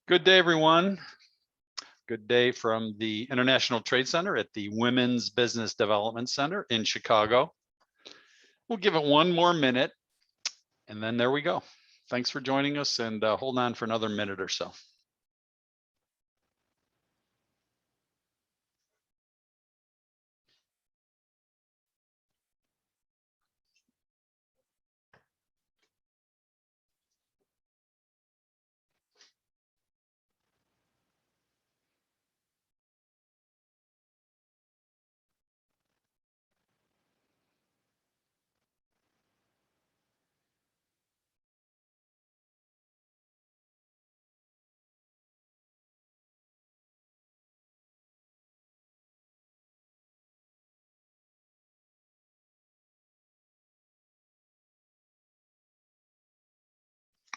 Good day, everyone. Good day from the International Trade Center at the Women's Business Development Center in Chicago. We'll give it one more minute, and then there we go. Thanks for joining us, and hold on for another minute or so.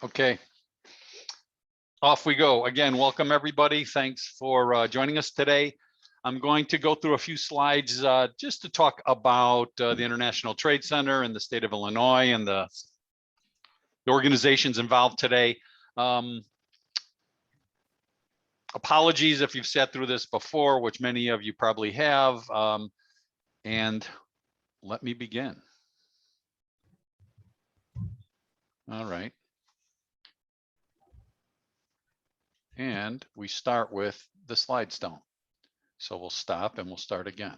Okay, off we go. Again, welcome everybody. Thanks for joining us today. I'm going to go through a few slides just to talk about the International Trade Center in the state of Illinois and the organizations involved today. Apologies if you've sat through this before, which many of you probably have. And let me begin. All right. And we start with the slides don't. So we'll stop and we'll start again.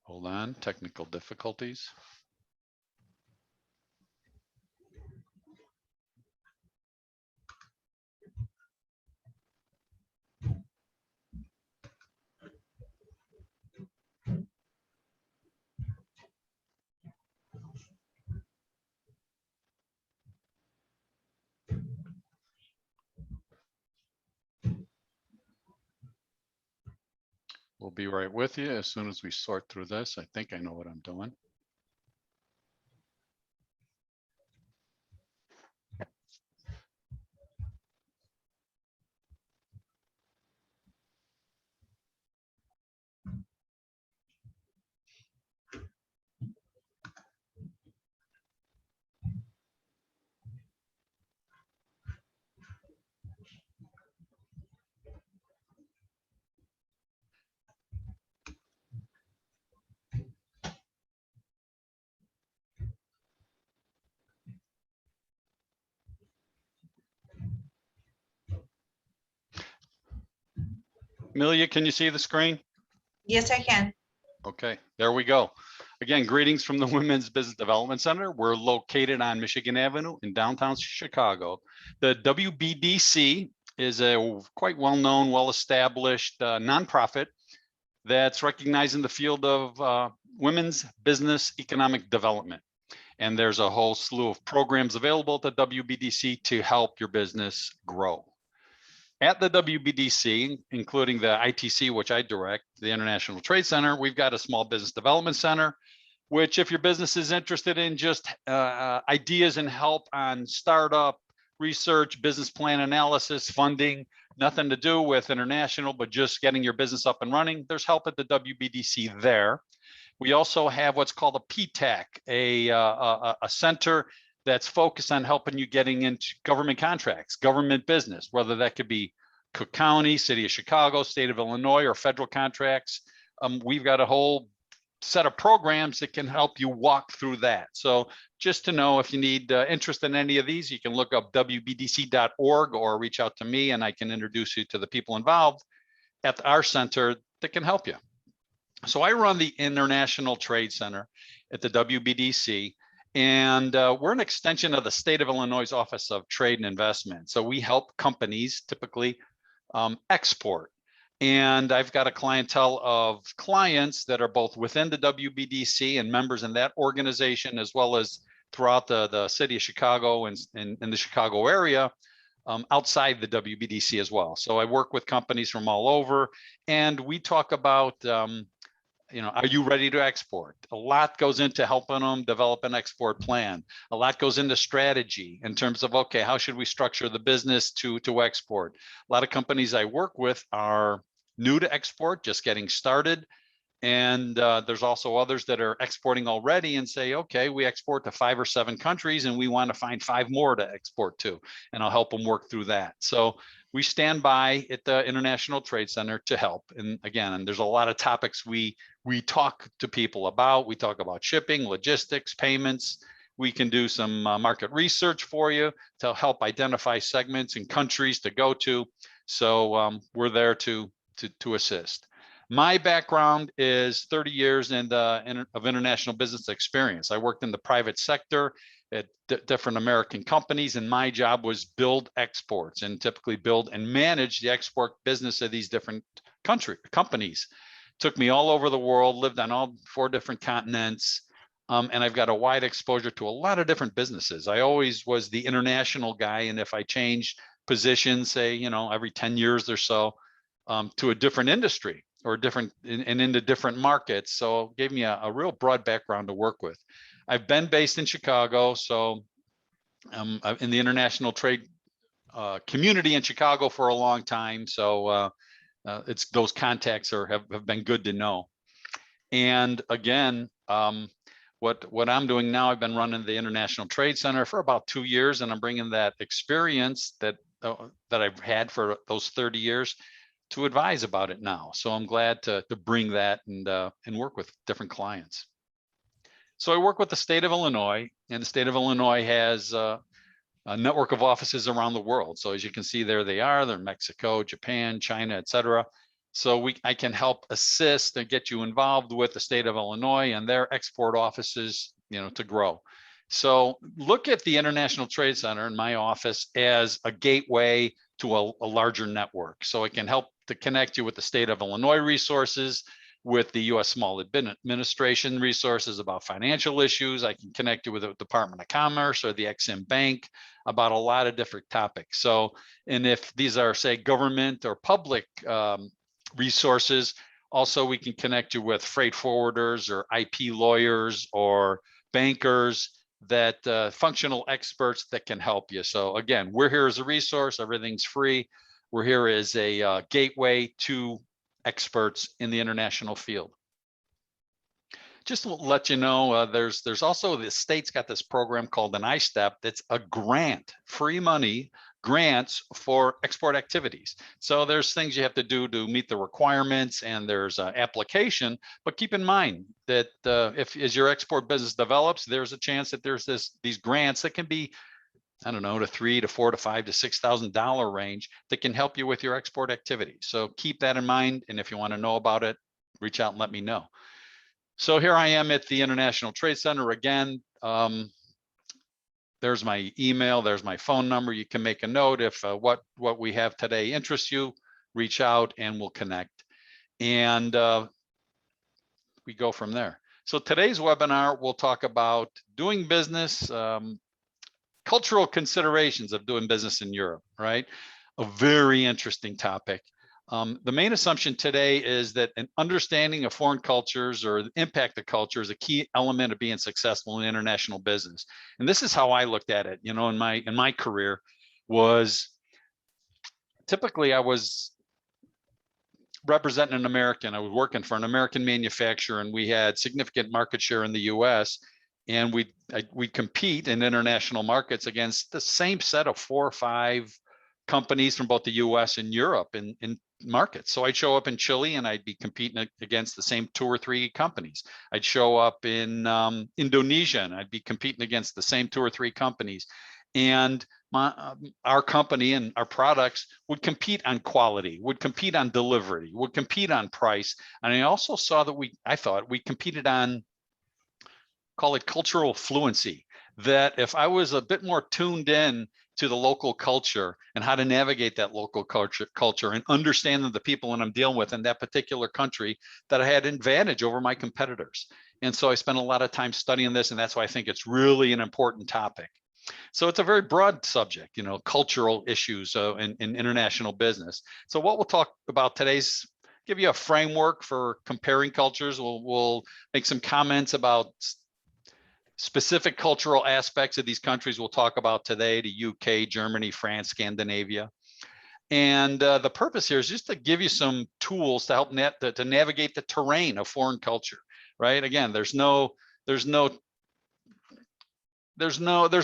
Hold on, technical difficulties. We'll be right with you as soon as we sort through this. I think I know what I'm doing. Amelia, can you see the screen? Yes, I can. Okay, there we go. Again, greetings from the Women's Business Development Center. We're located on Michigan Avenue in downtown Chicago. The WBDC is a quite well-known, well-established nonprofit that's recognized in the field of women's business economic development. And there's a whole slew of programs available at the WBDC to help your business grow. At the WBDC, including the ITC, which I direct, the International Trade Center, we've got a small business development center, which if your business is interested in just ideas and help on startup, research, business plan analysis, funding, nothing to do with international, but just getting your business up and running, there's help at the WBDC there. We also have what's called a PTAC, a center that's focused on helping you getting into government contracts, government business, whether that could be Cook County, City of Chicago, State of Illinois, or federal contracts. We've got a whole set of programs that can help you walk through that. So just to know, if you need interest in any of these, you can look up wbdc.org or reach out to me and I can introduce you to the people involved at our center that can help you. So I run the International Trade Center at the WBDC. And we're an extension of the state of Illinois' Office of Trade and Investment. So we help companies typically export. And I've got a clientele of clients that are both within the WBDC and members in that organization, as well as throughout the city of Chicago and in the Chicago area, outside the WBDC as well. So I work with companies from all over, and we talk about are you ready to export? A lot goes into helping them develop an export plan. A lot goes into strategy in terms of, okay, how should we structure the business to export? A lot of companies I work with are new to export, just getting started. And there's also others that are exporting already and say, okay, we export to 5 or 7 countries and we want to find 5 more to export to, and I'll help them work through that. So we stand by at the International Trade Center to help. And again, and there's a lot of topics we talk to people about. We talk about shipping, logistics, payments. We can do some market research for you to help identify segments and countries to go to. So we're there to assist. My background is 30 years of international business experience. I worked in the private sector at different American companies, and my job was build exports and typically build and manage the export business of these different companies. Took me all over the world, lived on all 4 different continents, and I've got a wide exposure to a lot of different businesses. I always was the international guy, and if I changed positions, say, every 10 years or so, to a different industry or into different markets. So it gave me a real broad background to work with. I've been based in Chicago, so I'm in the international trade community in Chicago for a long time. So it's those contacts have been good to know. And again, what I'm doing now, I've been running the International Trade Center for about 2 years, and I'm bringing that experience that I've had for those 30 years to advise about it now. So I'm glad to bring that and work with different clients. So I work with the state of Illinois, and the state of Illinois has a network of offices around the world. So as you can see there, they're in Mexico, Japan, China, etc. So I can help assist and get you involved with the state of Illinois and their export offices, to grow. So look at the International Trade Center in my office as a gateway to a larger network. So it can help to connect you with the state of Illinois resources, with the U.S. Small Administration resources about financial issues. I can connect you with the Department of Commerce or the Ex-Im Bank about a lot of different topics. So, and if these are, say, government or public resources, also we can connect you with freight forwarders or IP lawyers or bankers, that functional experts that can help you. So again, we're here as a resource. Everything's free. We're here as a gateway to experts in the international field. Just to let you know, there's also, the state's got this program called an I-STEP that's a grant, free money grants for export activities. So there's things you have to do to meet the requirements, and there's an application, but keep in mind that as your export business develops, there's a chance that there's these grants that can be, I don't know, to $3,000 to $4,000 to $5,000 to $6,000 range that can help you with your export activity. So keep that in mind. And if you want to know about it, reach out and let me know. So here I am at the International Trade Center again. There's my email, there's my phone number. You can make a note if what we have today interests you, reach out and we'll connect. And we go from there. So today's webinar, we'll talk about doing business, cultural considerations of doing business in Europe, right? A very interesting topic. The main assumption today is that an understanding of foreign cultures or the impact of culture is a key element of being successful in international business. And this is how I looked at it, in my career. Was typically I was representing an American. I was working for an American manufacturer, and we had significant market share in the US. And we compete in international markets against the same set of 4 or 5 companies from both the US and Europe in markets. So I'd show up in Chile and I'd be competing against the same 2 or 3 companies. I'd show up in Indonesia and I'd be competing against the same 2 or 3 companies. And our company and our products would compete on quality, would compete on delivery, would compete on price. And I also saw that I thought we competed on, call it cultural fluency, that if I was a bit more tuned in to the local culture and how to navigate that local culture and understanding the people that I'm dealing with in that particular country, that I had an advantage over my competitors. And so I spent a lot of time studying this, and that's why I think it's really an important topic. So it's a very broad subject, cultural issues in international business. So what we'll talk about today's, give you a framework for comparing cultures. We'll make some comments about specific cultural aspects of these countries we'll talk about today, the UK, Germany, France, Scandinavia. And the purpose here is just to give you some tools to help to navigate the terrain of foreign culture, right? Again, there's a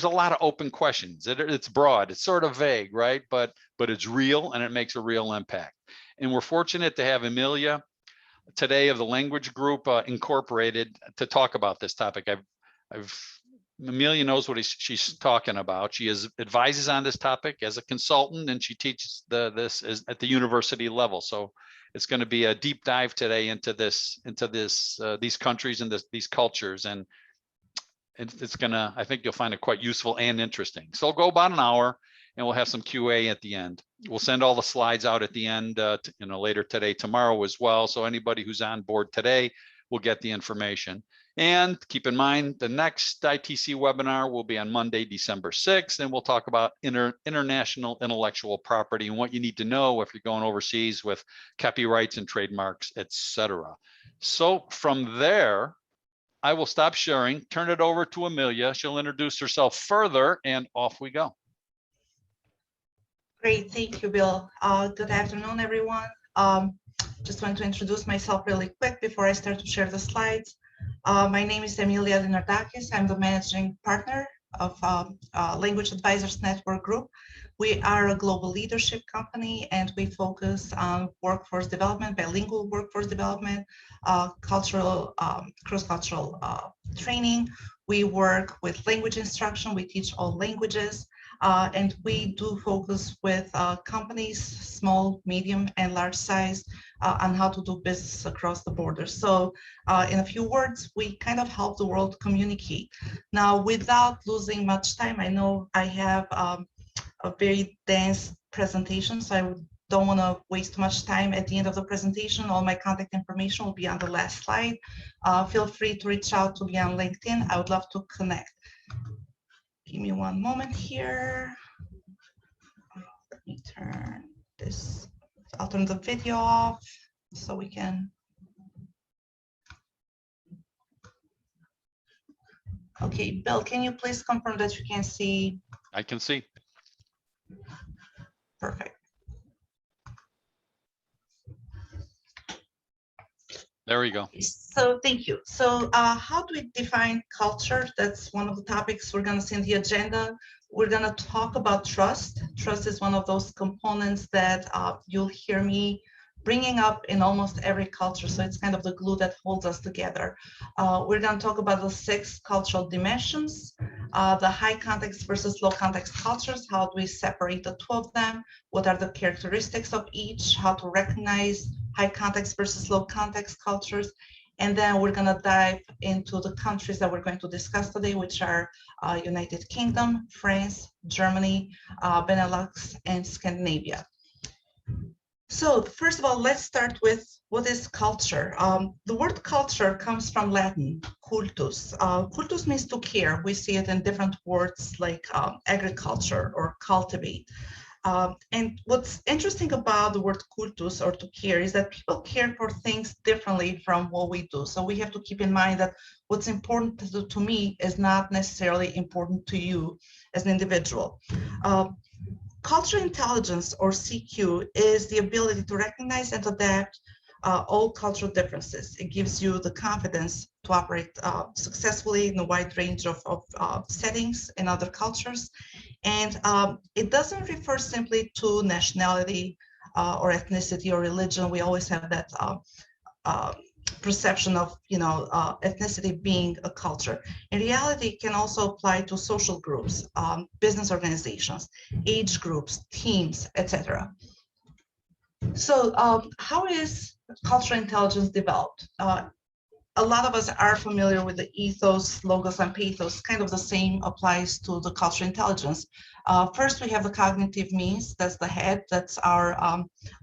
lot of open questions. It's broad, it's sort of vague, right? But it's real and it makes a real impact. And we're fortunate to have Amelia today of the language group incorporated to talk about this topic. Amelia knows what she's talking about. She advises on this topic as a consultant, and she teaches this at the university level. So it's going to be a deep dive today into these countries and these cultures, and it's gonna. I think you'll find it quite useful and interesting. So it'll go about an hour, and we'll have some QA at the end. We'll send all the slides out at the end, later today, tomorrow as well. So anybody who's on board today will get the information. And keep in mind, the next ITC webinar will be on Monday, December 6th, and we'll talk about international intellectual property and what you need to know if you're going overseas with copyrights and trademarks, etc. So from there, I will stop sharing, turn it over to Amelia. She'll introduce herself further, and off we go. Great, thank you, Bill. Good afternoon, everyone. Just want to introduce myself really quick before I start to share the slides. My name is Emilia Linardakis. I'm the managing partner of Language Advisors Network Group. We are a global leadership company, and we focus on workforce development, bilingual workforce development, cross-cultural training. We work with language instruction. We teach all languages. And we do focus with companies, small, medium, and large size, on how to do business across the border. So in a few words, we kind of help the world communicate. Now, without losing much time, I know I have a very dense presentation, so I don't want to waste too much time. At the end of the presentation, all my contact information will be on the last slide. Feel free to reach out to me on LinkedIn. I would love to connect. Give me one moment here. Let me turn this. I'll turn the video off so we can. Okay, Bill, can you please confirm that you can see? I can see. Perfect. There we go. So thank you. So how do we define culture? That's one of the topics we're going to see in the agenda. We're going to talk about trust. Trust is one of those components that you'll hear me bringing up in almost every culture. So it's kind of the glue that holds us together. We're going to talk about the 6 cultural dimensions, the high context versus low context cultures. How do we separate the 2 of them? What are the characteristics of each? How to recognize high context versus low context cultures. And then we're going to dive into the countries that we're going to discuss today, which are United Kingdom, France, Germany, Benelux, and Scandinavia. So first of all, let's start with what is culture. The word culture comes from Latin, cultus. Cultus means to care. We see it in different words like agriculture or cultivate. And what's interesting about the word cultus, or to care, is that people care for things differently from what we do. So we have to keep in mind that what's important to me is not necessarily important to you as an individual. Cultural intelligence, or CQ, is the ability to recognize and adapt all cultural differences. It gives you the confidence to operate successfully in a wide range of settings in other cultures. And it doesn't refer simply to nationality or ethnicity or religion. We always have that perception of ethnicity being a culture. In reality, it can also apply to social groups, business organizations, age groups, teams, etc. So how is cultural intelligence developed? A lot of us are familiar with the ethos, logos, and pathos. Kind of the same applies to the cultural intelligence. First, we have the cognitive means. That's the head. That's our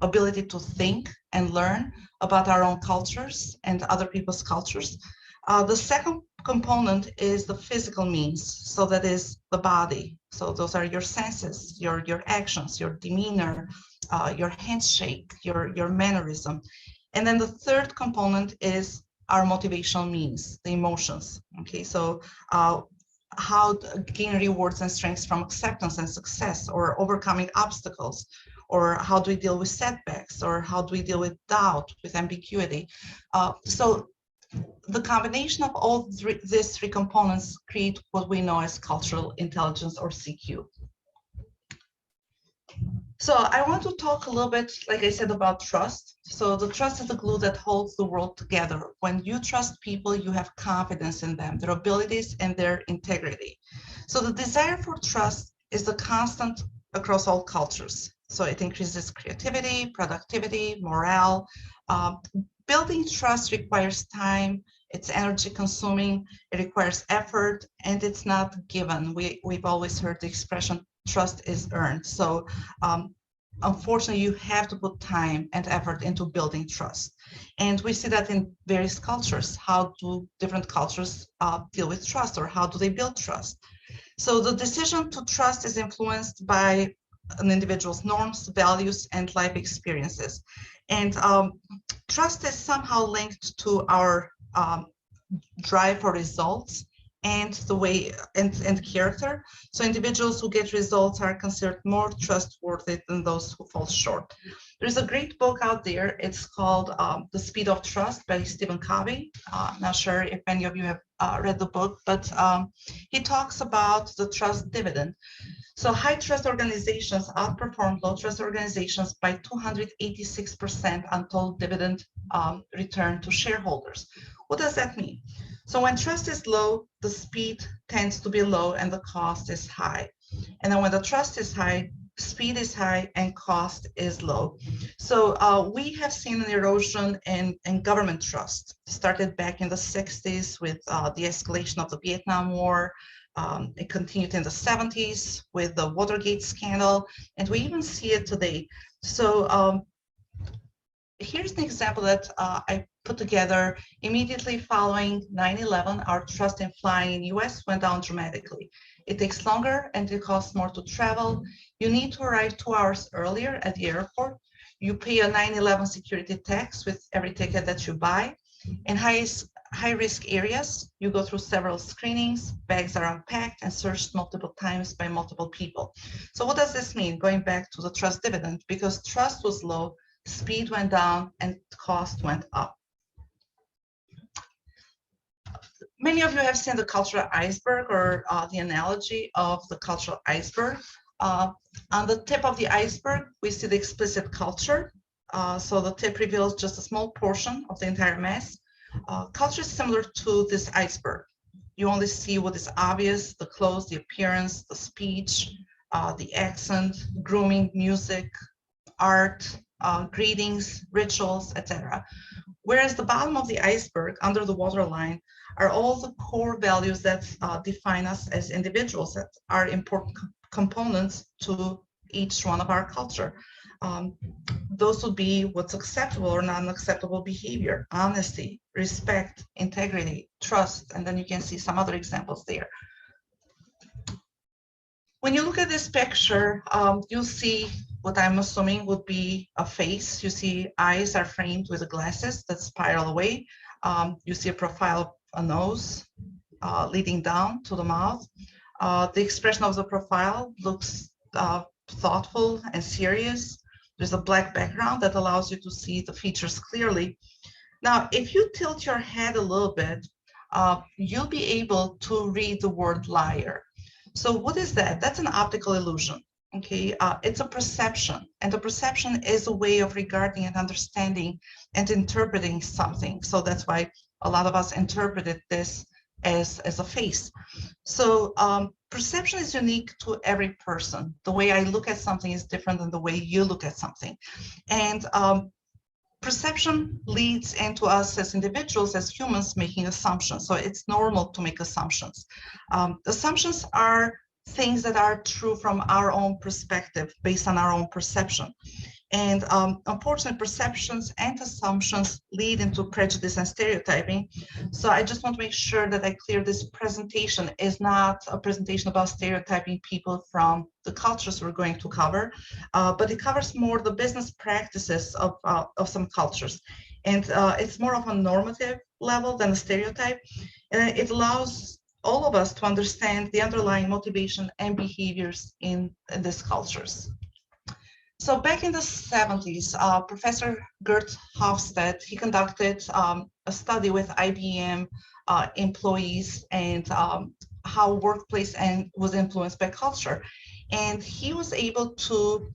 ability to think and learn about our own cultures and other people's cultures. The second component is the physical means. So that is the body. So those are your senses, your actions, your demeanor, your handshake, your mannerism. And then the third component is our motivational means, the emotions. Okay, so how to gain rewards and strengths from acceptance and success, or overcoming obstacles, or how do we deal with setbacks, or how do we deal with doubt, with ambiguity. So the combination of all these three components create what we know as cultural intelligence, or CQ. So I want to talk a little bit, like I said, about trust. So the trust is the glue that holds the world together. When you trust people, you have confidence in them, their abilities, and their integrity. So the desire for trust is the constant across all cultures. So it increases creativity, productivity, morale. Building trust requires time, it's energy consuming, it requires effort, and it's not given. We've always heard the expression, trust is earned. So unfortunately, you have to put time and effort into building trust. And we see that in various cultures. How do different cultures deal with trust, or how do they build trust? So the decision to trust is influenced by an individual's norms, values, and life experiences. And trust is somehow linked to our drive for results and the way and character. So individuals who get results are considered more trustworthy than those who fall short. There's a great book out there. It's called The Speed of Trust by Stephen Covey. Not sure if any of you have read the book, but he talks about the trust dividend. So high trust organizations outperform low trust organizations by 286% on total dividend return to shareholders. What does that mean? So when trust is low, the speed tends to be low and the cost is high. And then when the trust is high, speed is high and cost is low. So we have seen an erosion in government trust. It started back in the 60s with the escalation of the Vietnam War. It continued in the 70s with the Watergate scandal, and we even see it today. So here's an example that I put together. Immediately following 9/11, our trust in flying in US went down dramatically. It takes longer and it costs more to travel. You need to arrive 2 hours earlier at the airport. You pay a 9/11 security tax with every ticket that you buy. In high-risk areas, you go through several screenings, bags are unpacked and searched multiple times by multiple people. So what does this mean? Going back to the trust dividend, because trust was low, speed went down and cost went up. Many of you have seen the cultural iceberg, or the analogy of the cultural iceberg. On the tip of the iceberg, we see the explicit culture. So the tip reveals just a small portion of the entire mass. Culture is similar to this iceberg. You only see what is obvious: the clothes, the appearance, the speech, the accent, grooming, music, art, greetings, rituals, etc. Whereas the bottom of the iceberg, under the waterline, are all the core values that define us as individuals, that are important components to each one of our culture. Those would be what's acceptable or non-acceptable behavior: honesty, respect, integrity, trust, and then you can see some other examples there. When you look at this picture, you'll see what I'm assuming would be a face. You see eyes are framed with the glasses that spiral away. You see a profile of a nose leading down to the mouth. The expression of the profile looks thoughtful and serious. There's a black background that allows you to see the features clearly. Now, if you tilt your head a little bit, you'll be able to read the word liar. So what is that? That's an optical illusion. Okay, it's a perception, and the perception is a way of regarding and understanding and interpreting something. So that's why a lot of us interpreted this as a face. So perception is unique to every person. The way I look at something is different than the way you look at something. And perception leads into us as individuals, as humans, making assumptions. So it's normal to make assumptions. Assumptions are things that are true from our own perspective, based on our own perception. And unfortunately, perceptions and assumptions lead into prejudice and stereotyping. So I just want to make sure that I clear this presentation is not a presentation about stereotyping people from the cultures we're going to cover, but it covers more the business practices of some cultures. And it's more of a normative level than a stereotype. And it allows all of us to understand the underlying motivation and behaviors in these cultures. So back in the 70s, Professor Gert Hofstede, he conducted a study with IBM employees and how workplace was influenced by culture. And he was able to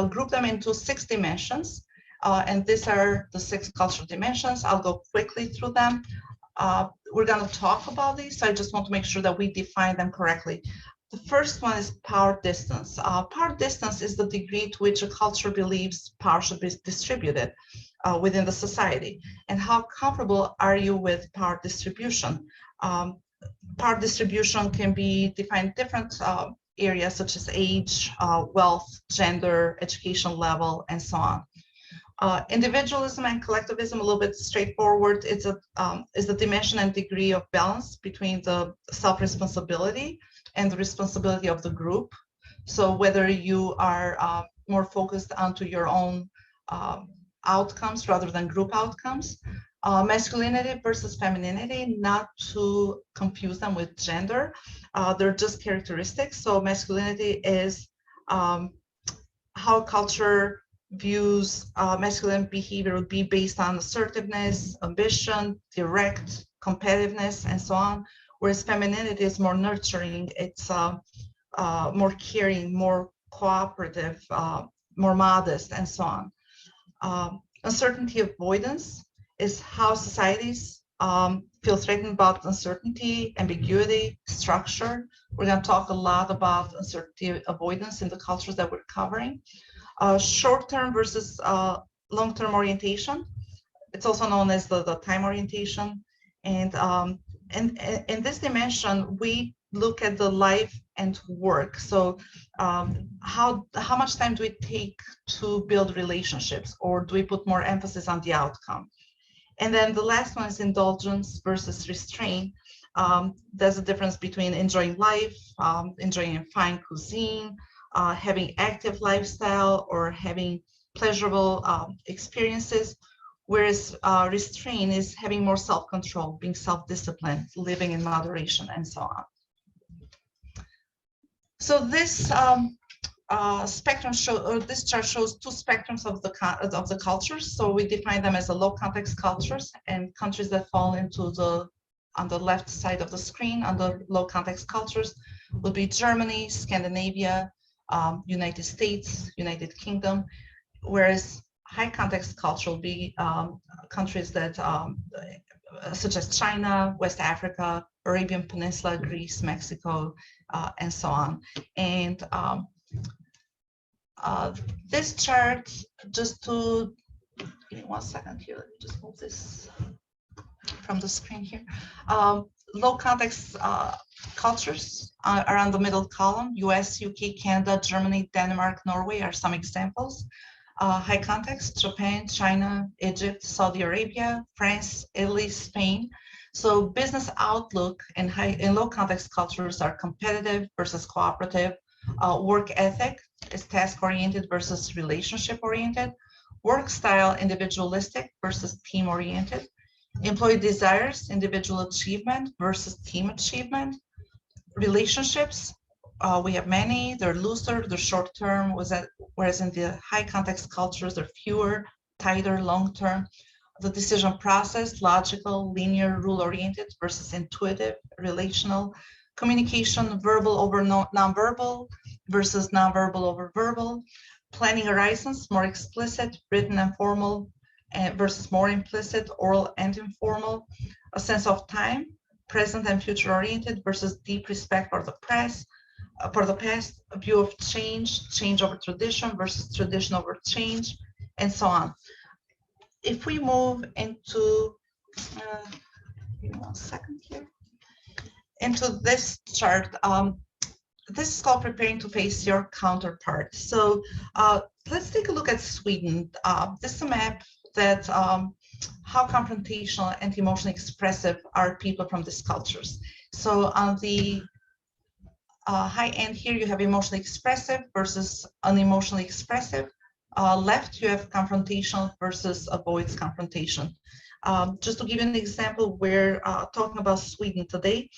group them into 6 dimensions. And these are the 6 cultural dimensions. I'll go quickly through them. We're going to talk about these, so I just want to make sure that we define them correctly. The first one is power distance. Power distance is the degree to which a culture believes power should be distributed within the society. And how comfortable are you with power distribution? Power distribution can be defined in different areas such as age, wealth, gender, education level, and so on. Individualism and collectivism, a little bit straightforward. It's is the dimension and degree of balance between the self-responsibility and the responsibility of the group. So whether you are more focused onto your own outcomes rather than group outcomes. Masculinity versus femininity, not to confuse them with gender. They're just characteristics. So masculinity is how culture views masculine behavior would be based on assertiveness, ambition, direct, competitiveness, and so on. Whereas femininity is more nurturing, it's more caring, more cooperative, more modest, and so on. Uncertainty avoidance is how societies feel threatened about uncertainty, ambiguity, structure. We're going to talk a lot about uncertainty avoidance in the cultures that we're covering. Short-term versus long-term orientation. It's also known as the time orientation. And in this dimension, we look at the life and work. So how much time do we take to build relationships, or do we put more emphasis on the outcome? And then the last one is indulgence versus restraint. There's a difference between enjoying life, enjoying fine cuisine, having active lifestyle, or having pleasurable experiences, whereas restraint is having more self-control, being self-disciplined, living in moderation, and so on. So this spectrum this chart shows 2 spectrums of the cultures. So we define them as the low context cultures, and countries that fall into on the left side of the screen under low context cultures would be Germany, Scandinavia, United States, United Kingdom, whereas high context culture will be countries that such as China, West Africa, Arabian Peninsula, Greece, Mexico, and so on. And this chart, just to give me 1 second here, let me just move this from the screen here. Low context cultures are on the middle column. US, UK, Canada, Germany, Denmark, Norway are some examples. High context, Japan, China, Egypt, Saudi Arabia, France, Italy, Spain. So business outlook and low context cultures are competitive versus cooperative. Work ethic is task-oriented versus relationship-oriented. Work style, individualistic versus team-oriented. Employee desires, individual achievement versus team achievement. Relationships, we have many, they're looser, they're short-term, whereas in the high context cultures, they're fewer, tighter, long-term. The decision process, logical, linear, rule-oriented versus intuitive, relational. Communication, verbal over nonverbal versus nonverbal over verbal. Planning horizons, more explicit, written and formal versus more implicit, oral and informal. A sense of time, present and future-oriented versus deep respect for the past. A view of change over tradition versus tradition over change, and so on. If we move into, give me 1 second here, into this chart, this is called preparing to face your counterpart. So let's take a look at Sweden. This is a map that how confrontational and emotionally expressive are people from these cultures. So on the high end here, you have emotionally expressive versus unemotionally expressive. Left, you have confrontational versus avoids confrontation. Just to give you an example, we're talking about Sweden today.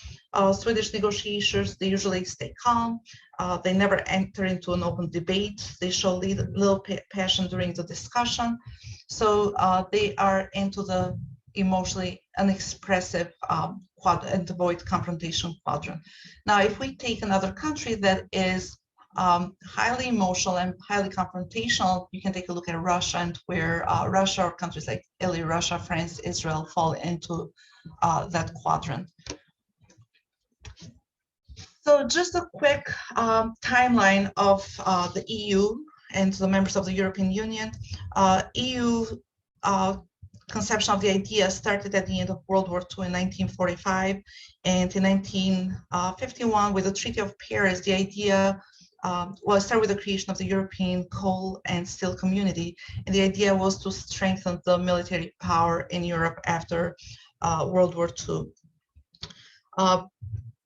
Swedish negotiators, they usually stay calm. They never enter into an open debate. They show little passion during the discussion. So they are into the emotionally unexpressive and avoid confrontation quadrant. Now, if we take another country that is highly emotional and highly confrontational, you can take a look at Russia, and where Russia or countries like Italy, Russia, France, Israel fall into that quadrant. So just a quick timeline of the EU and the members of the European Union. EU conception of the idea started at the end of World War II in 1945, and in 1951, with the Treaty of Paris, the idea started with the creation of the European Coal and Steel Community, and the idea was to strengthen the military power in Europe after World War II.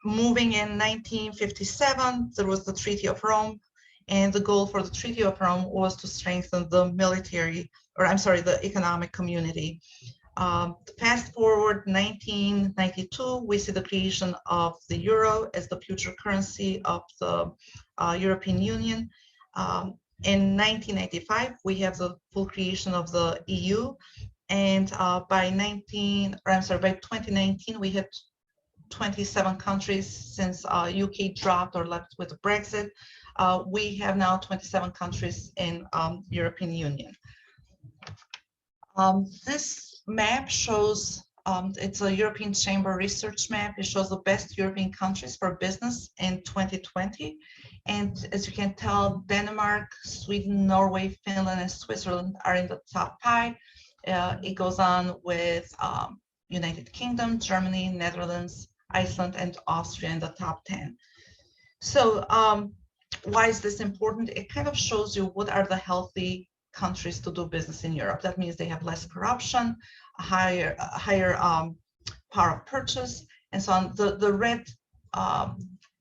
Moving in 1957, there was the Treaty of Rome, and the goal for the Treaty of Rome was to strengthen the the economic community. Fast forward 1992, we see the creation of the euro as the future currency of the European Union. In 1995, we have the full creation of the EU, and by 2019, we had 27 countries since UK dropped or left with Brexit. We have now 27 countries in European Union. This map shows, it's a European Chamber research map. It shows the best European countries for business in 2020. And as you can tell, Denmark, Sweden, Norway, Finland, and Switzerland are in the top 5. It goes on with United Kingdom, Germany, Netherlands, Iceland, and Austria in the top 10. So why is this important? It kind of shows you what are the healthy countries to do business in Europe. That means they have less corruption, a higher power of purchase, and so on. The red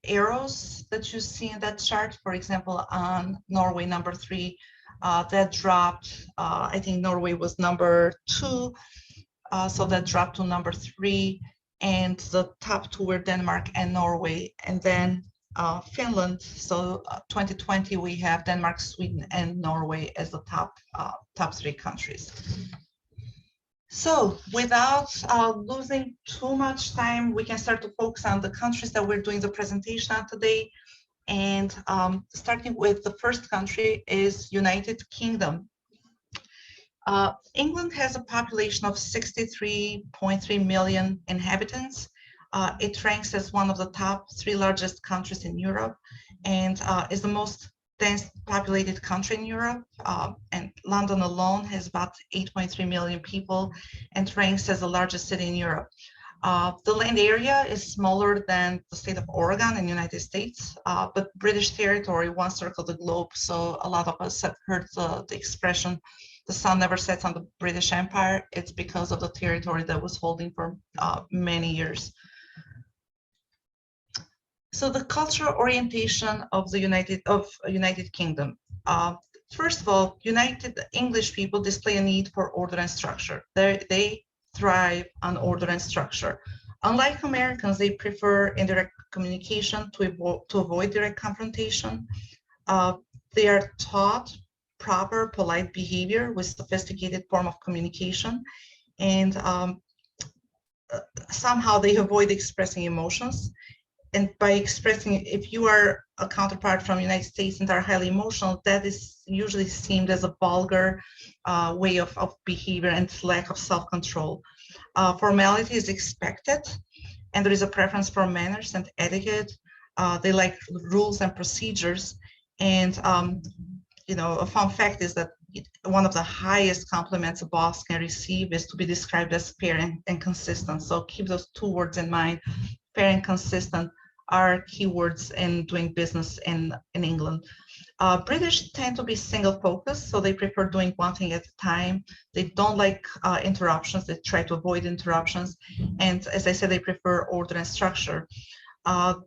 arrows that you see in that chart, for example, on Norway number 3, that dropped. I think Norway was number 2, so that dropped to number 3. And the top 2 were Denmark and Norway, and then Finland. So 2020, we have Denmark, Sweden, and Norway as the top 3 countries. So without losing too much time, we can start to focus on the countries that we're doing the presentation on today. And starting with the first country is United Kingdom. England has a population of 63.3 million inhabitants. It ranks as one of the top 3 largest countries in Europe, and is the most dense populated country in Europe. And London alone has about 8.3 million people and ranks as the largest city in Europe. The land area is smaller than the state of Oregon in the United States, but British territory once circled the globe. So a lot of us have heard the expression, the sun never sets on the British Empire. It's because of the territory that was holding for many years. So the cultural orientation of the United Kingdom. First of all, United English people display a need for order and structure. They thrive on order and structure. Unlike Americans, they prefer indirect communication to avoid direct confrontation. They are taught proper, polite behavior with sophisticated form of communication, and somehow they avoid expressing emotions. And by expressing, if you are a counterpart from the United States and are highly emotional, that is usually seen as a vulgar way of behavior and lack of self-control. Formality is expected, and there is a preference for manners and etiquette. They like rules and procedures. And a fun fact is that one of the highest compliments a boss can receive is to be described as fair and consistent. So keep those 2 words in mind. Fair and consistent are keywords in doing business in England. British tend to be single focused, so they prefer doing one thing at a time. They don't like interruptions. They try to avoid interruptions. And as I said, they prefer order and structure.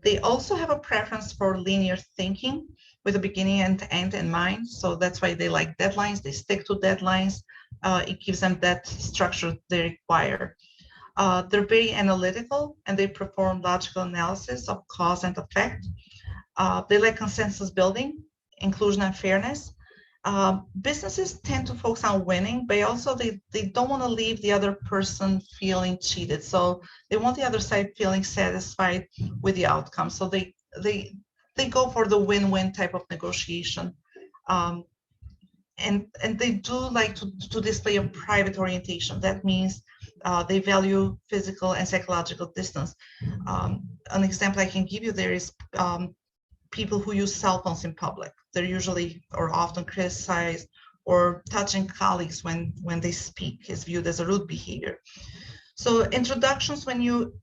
They also have a preference for linear thinking with a beginning and end in mind. So that's why they like deadlines. They stick to deadlines. It gives them that structure they require. They're very analytical, and they perform logical analysis of cause and effect. They like consensus building, inclusion and fairness. Businesses tend to focus on winning, but also they don't want to leave the other person feeling cheated. So they want the other side feeling satisfied with the outcome. So they go for the win-win type of negotiation. And they do like to display a private orientation. That means they value physical and psychological distance. An example I can give you there is people who use cell phones in public. They're usually or often criticized, or touching colleagues when they speak is viewed as a rude behavior. So introductions, when you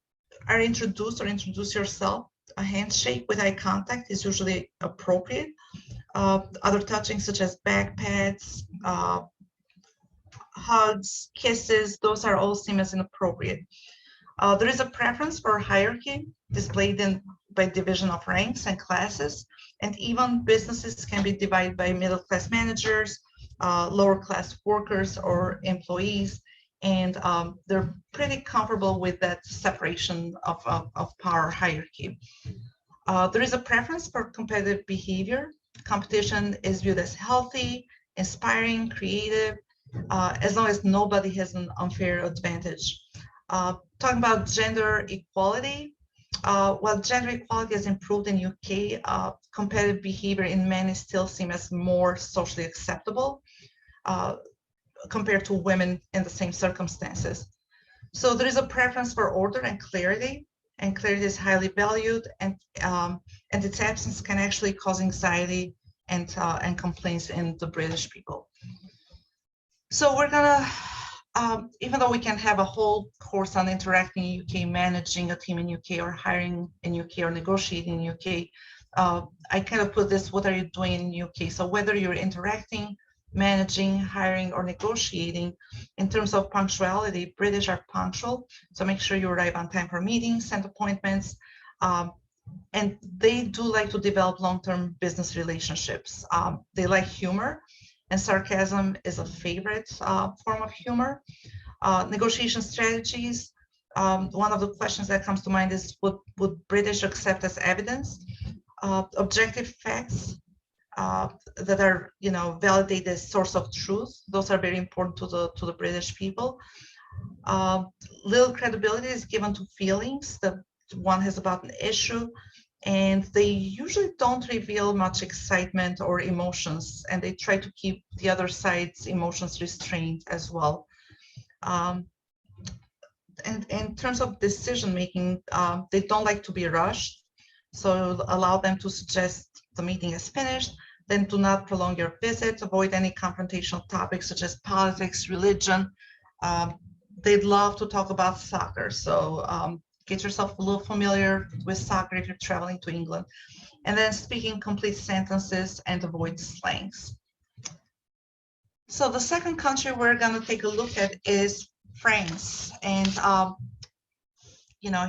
are introduced or introduce yourself, a handshake with eye contact is usually appropriate. Other touching such as back pats, hugs, kisses, those are all seen as inappropriate. There is a preference for hierarchy displayed by division of ranks and classes, and even businesses can be divided by middle class managers, lower class workers or employees, and they're pretty comfortable with that separation of power hierarchy. There is a preference for competitive behavior. Competition is viewed as healthy, inspiring, creative, as long as nobody has an unfair advantage. Talking about gender equality, while gender equality has improved in UK, competitive behavior in men is still seen as more socially acceptable compared to women in the same circumstances. So there is a preference for order and clarity is highly valued, and its absence can actually cause anxiety and complaints in the British people. So we're gonna, even though we can have a whole course on interacting in UK, managing a team in UK, or hiring in UK, or negotiating in UK, I kind of put this, what are you doing in UK? So whether you're interacting, managing, hiring, or negotiating, in terms of punctuality, British are punctual. So make sure you arrive on time for meetings and appointments. And they do like to develop long-term business relationships. They like humor, and sarcasm is a favorite form of humor. Negotiation strategies. One of the questions that comes to mind is, would British accept as evidence objective facts that are, validated as source of truth? Those are very important to the British people. Little credibility is given to feelings that one has about an issue, and they usually don't reveal much excitement or emotions, and they try to keep the other side's emotions restrained as well. And in terms of decision making, they don't like to be rushed, so allow them to suggest the meeting is finished. Then do not prolong your visit. Avoid any confrontational topics such as politics, religion. They'd love to talk about soccer, so get yourself a little familiar with soccer if you're traveling to England. And then speaking complete sentences and avoid slangs. So the second country we're going to take a look at is France. And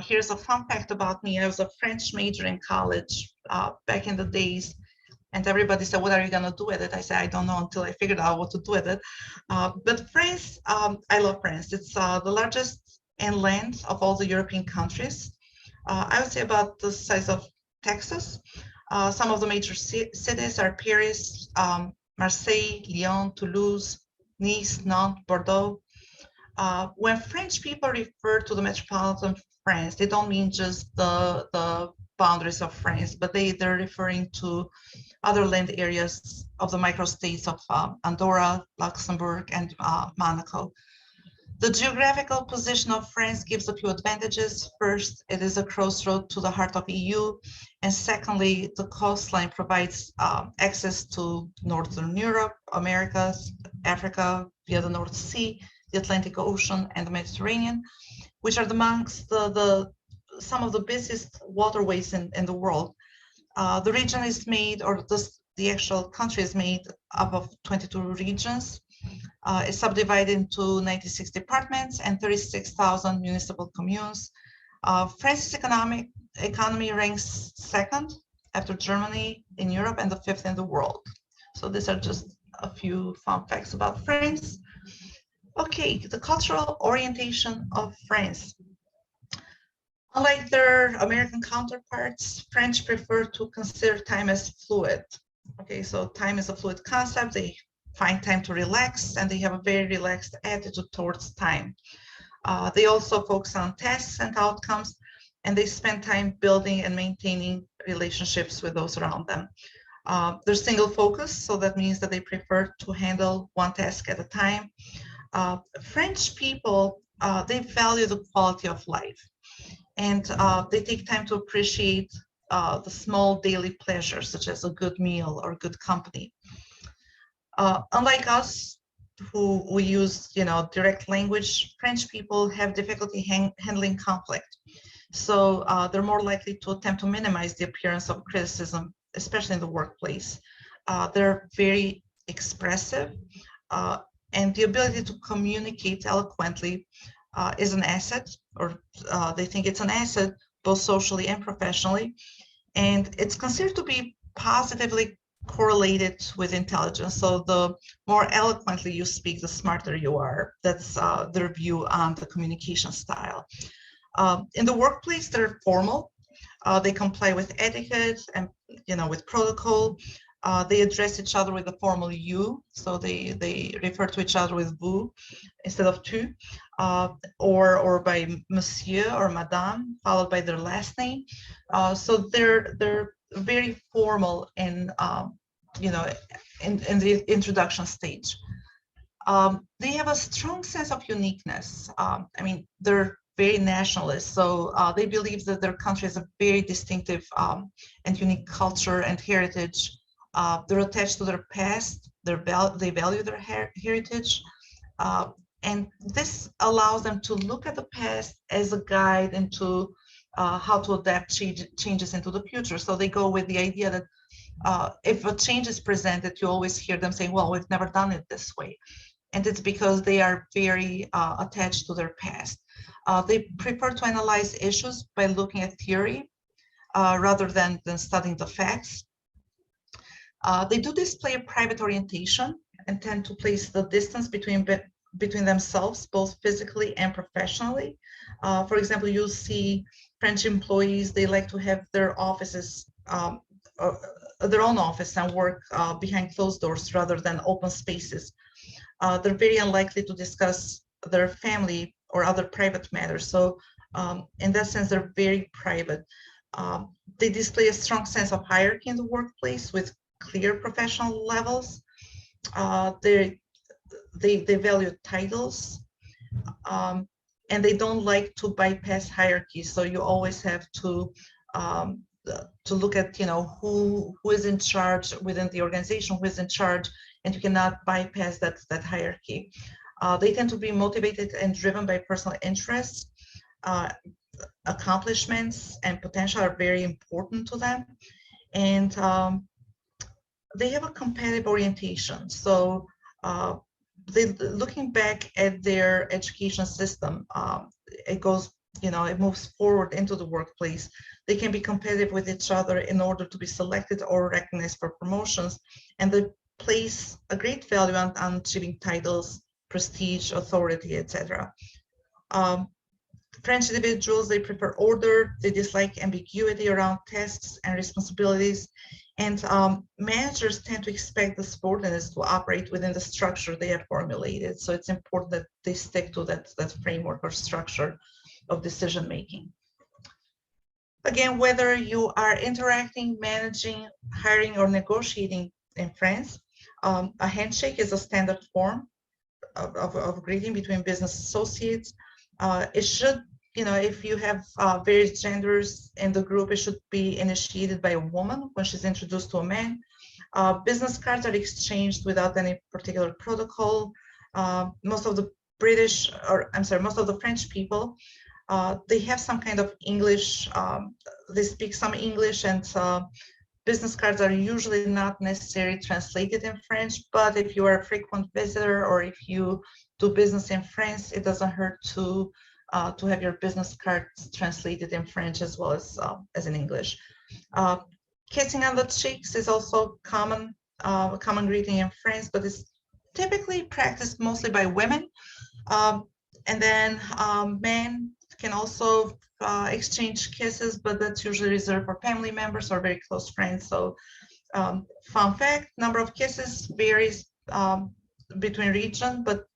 here's a fun fact about me. I was a French major in college back in the days. And everybody said, what are you going to do with it? I said, I don't know until I figured out what to do with it. But France, I love France. It's the largest in land of all the European countries. I would say about the size of Texas. Some of the major cities are Paris, Marseille, Lyon, Toulouse, Nice, Nantes, Bordeaux. When French people refer to the metropolitan France, they don't mean just the boundaries of France, but they're referring to other land areas of the microstates of Andorra, Luxembourg, and Monaco. The geographical position of France gives a few advantages. First, it is a crossroad to the heart of EU. And secondly, the coastline provides access to Northern Europe, Americas, Africa via the North Sea, the Atlantic Ocean, and the Mediterranean, which are amongst some of the busiest waterways in the world. The region is made, or the actual country is made up of 22 regions. It's subdivided into 96 departments and 36,000 municipal communes. France's economy ranks second after Germany in Europe and the fifth in the world. So these are just a few fun facts about France. Okay, the cultural orientation of France. Unlike their American counterparts, French prefer to consider time as fluid. Okay, so time is a fluid concept. They find time to relax, and they have a very relaxed attitude towards time. They also focus on tasks and outcomes, and they spend time building and maintaining relationships with those around them. They're single focus, so that means that they prefer to handle one task at a time. French people, they value the quality of life, and they take time to appreciate the small daily pleasures, such as a good meal or good company. Unlike us, who we use, direct language, French people have difficulty handling conflict. So they're more likely to attempt to minimize the appearance of criticism, especially in the workplace. They're very expressive, and the ability to communicate eloquently is an asset, or they think it's an asset, both socially and professionally. And it's considered to be positively correlated with intelligence. So the more eloquently you speak, the smarter you are. That's their view on the communication style. In the workplace, they're formal. They comply with etiquette and with protocol. They address each other with the formal you, so they refer to each other with vous instead of tu, or by monsieur or madame, followed by their last name. So they're very formal in in the introduction stage. They have a strong sense of uniqueness. I mean, they're very nationalist, so they believe that their country has a very distinctive and unique culture and heritage. They're attached to their past. They value their heritage, and this allows them to look at the past as a guide into how to adapt changes into the future. So they go with the idea that if a change is presented, you always hear them saying, well, we've never done it this way. And it's because they are very attached to their past. They prefer to analyze issues by looking at theory rather than studying the facts. They do display a private orientation and tend to place the distance between themselves, both physically and professionally. For example, you'll see French employees, they like to have their offices, their own office, and work behind closed doors rather than open spaces. They're very unlikely to discuss their family or other private matters. So in that sense, they're very private. They display a strong sense of hierarchy in the workplace with clear professional levels. They value titles, and they don't like to bypass hierarchy. So you always have to look at who is in charge within the organization, who is in charge, and you cannot bypass that hierarchy. They tend to be motivated and driven by personal interests. Accomplishments and potential are very important to them, and they have a competitive orientation. So looking back at their education system, it goes, it moves forward into the workplace. They can be competitive with each other in order to be selected or recognized for promotions, and they place a great value on achieving titles, prestige, authority, etc. French individuals, they prefer order, they dislike ambiguity around tasks and responsibilities, and managers tend to expect the subordinates to operate within the structure they have formulated. So it's important that they stick to that framework or structure of decision making. Again, whether you are interacting, managing, hiring, or negotiating in France, a handshake is a standard form of greeting between business associates. It should, if you have various genders in the group, it should be initiated by a woman when she's introduced to a man. Business cards are exchanged without any particular protocol. Most of the French people, they have some kind of English, they speak some English, and business cards are usually not necessarily translated in French, but if you are a frequent visitor or if you do business in France, it doesn't hurt to have your business cards translated in French as well as in English. Kissing on the cheeks is also a common greeting in France, but it's typically practiced mostly by women. And then men can also exchange kisses, but that's usually reserved for family members or very close friends. So fun fact, number of kisses varies between region, but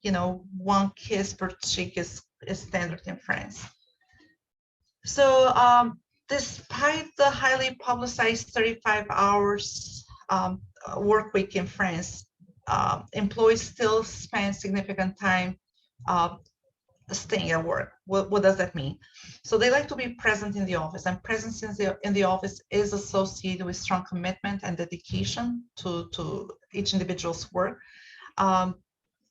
one kiss per cheek is standard in France. So despite the highly publicized 35 hours work week in France, employees still spend significant time staying at work. What does that mean? So they like to be present in the office, and presence in the office is associated with strong commitment and dedication to each individual's work.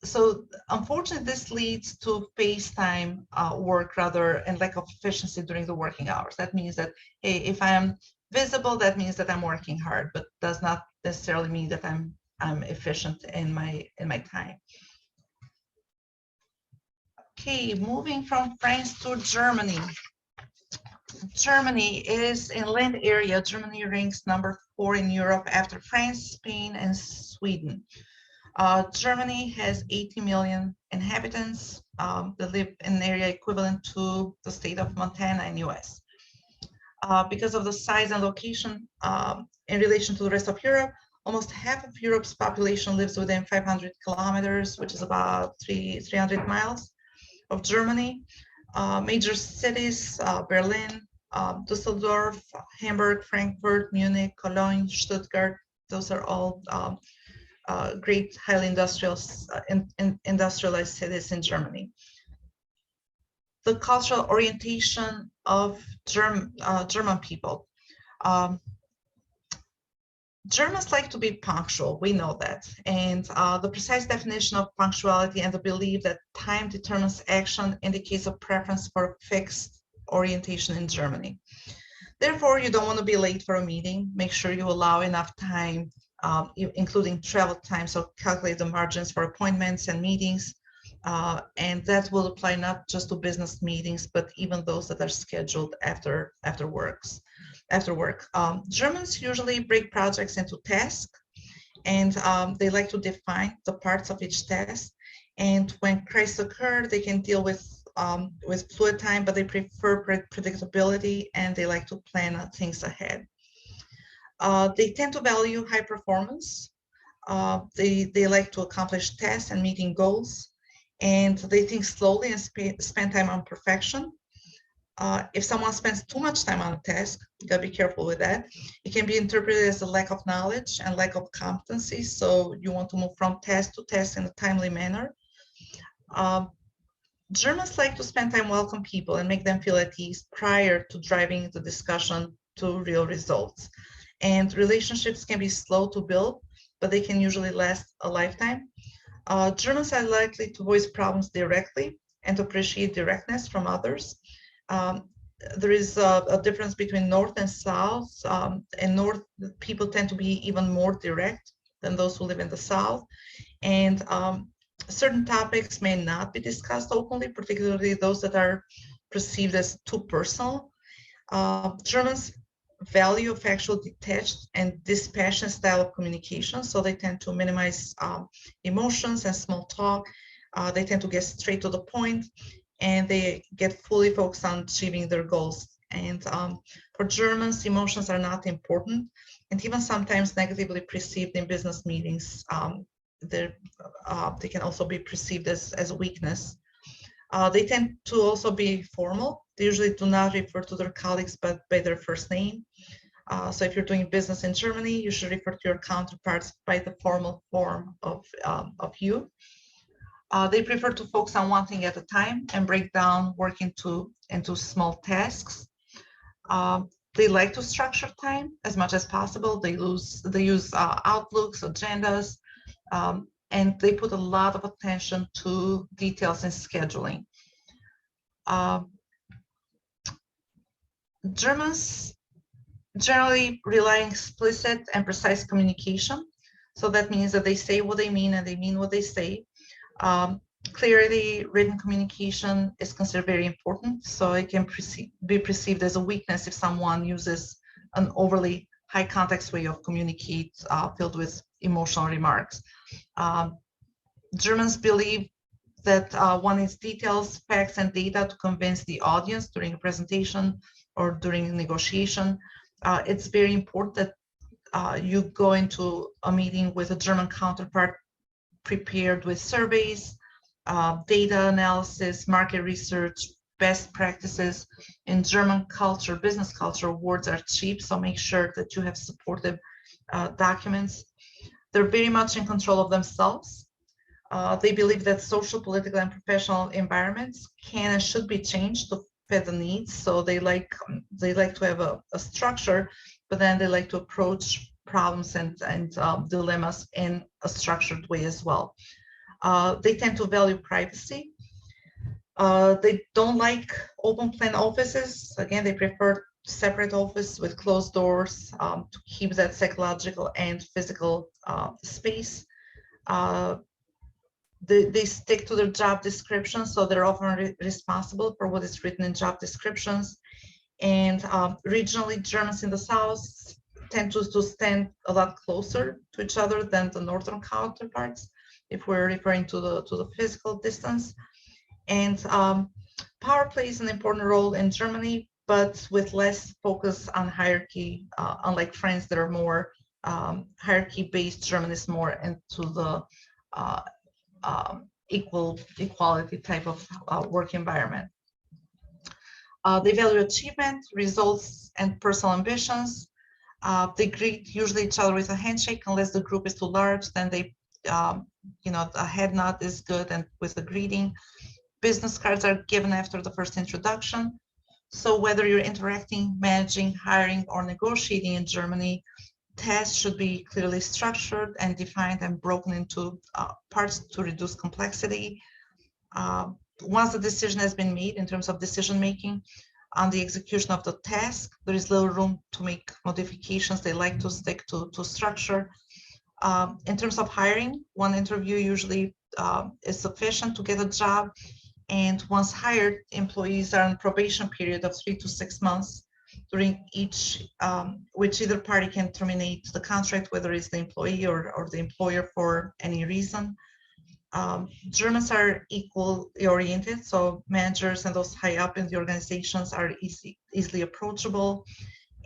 So unfortunately, this leads to FaceTime work and lack of efficiency during the working hours. That means that, hey, if I am visible, that means that I'm working hard, but does not necessarily mean that I'm efficient in my time. Okay, moving from France to Germany. Germany is in land area. Germany ranks number 4 in Europe after France, Spain, and Sweden. Germany has 80 million inhabitants that live in an area equivalent to the state of Montana in US. Because of the size and location in relation to the rest of Europe, almost half of Europe's population lives within 500 kilometers, which is about 300 miles of Germany. Major cities, Berlin, Düsseldorf, Hamburg, Frankfurt, Munich, Cologne, Stuttgart, those are all great, highly industrialized cities in Germany. The cultural orientation of German people. Germans like to be punctual, we know that. And the precise definition of punctuality and the belief that time determines action indicates a preference for a fixed orientation in Germany. Therefore, you don't want to be late for a meeting. Make sure you allow enough time, including travel time, so calculate the margins for appointments and meetings. And that will apply not just to business meetings, but even those that are scheduled after work. Germans usually break projects into tasks, and they like to define the parts of each task. And when crises occur, they can deal with fluid time, but they prefer predictability, and they like to plan things ahead. They tend to value high performance. They like to accomplish tasks and meeting goals, and they think slowly and spend time on perfection. If someone spends too much time on a task, you gotta be careful with that. It can be interpreted as a lack of knowledge and lack of competency. So you want to move from task to task in a timely manner. Germans like to spend time welcome people and make them feel at ease prior to driving the discussion to real results. And relationships can be slow to build, but they can usually last a lifetime. Germans are likely to voice problems directly and to appreciate directness from others. There is a difference between North and South. In North, people tend to be even more direct than those who live in the South. And certain topics may not be discussed openly, particularly those that are perceived as too personal. Germans value a factual, detached, and dispassionate style of communication, so they tend to minimize emotions and small talk. They tend to get straight to the point, and they get fully focused on achieving their goals. And for Germans, emotions are not important, and even sometimes negatively perceived in business meetings. They can also be perceived as weakness. They tend to also be formal. They usually do not refer to their colleagues but by their first name. So if you're doing business in Germany, you should refer to your counterparts by the formal form of you. They prefer to focus on one thing at a time and break down work into small tasks. They like to structure time as much as possible. They use outlooks, agendas, and they put a lot of attention to details in scheduling. Germans generally rely on explicit and precise communication. So that means that they say what they mean and they mean what they say. Clearly written communication is considered very important, so it can be perceived as a weakness if someone uses an overly high context way of communicate filled with emotional remarks. Germans believe that one needs details, facts, and data to convince the audience during a presentation or during a negotiation. It's very important that you go into a meeting with a German counterpart prepared with surveys, data analysis, market research, best practices. In German culture, business culture, words are cheap, so make sure that you have supportive documents. They're very much in control of themselves. They believe that social, political, and professional environments can and should be changed to fit the needs. So they like to have a structure, but then they like to approach problems and dilemmas in a structured way as well. They tend to value privacy. They don't like open plan offices. Again, they prefer separate office with closed doors to keep that psychological and physical space. They stick to their job description, so they're often responsible for what is written in job descriptions. And regionally, Germans in the South tend to stand a lot closer to each other than the northern counterparts, if we're referring to the physical distance. And power plays an important role in Germany, but with less focus on hierarchy, unlike France that are more hierarchy-based. Germany is more into the equality type of work environment. They value achievement, results, and personal ambitions. They greet usually each other with a handshake unless the group is too large. Then they, a head nod is good, and with a greeting. Business cards are given after the first introduction. So whether you're interacting, managing, hiring, or negotiating in Germany, tasks should be clearly structured and defined and broken into parts to reduce complexity. Once the decision has been made in terms of decision making on the execution of the task, there is little room to make modifications. They like to stick to structure. In terms of hiring, one interview usually is sufficient to get a job. And once hired, employees are on probation period of 3 to 6 months, during which either party can terminate the contract, whether it's the employee or the employer for any reason. Germans are equally oriented, so managers and those high up in the organizations are easily approachable,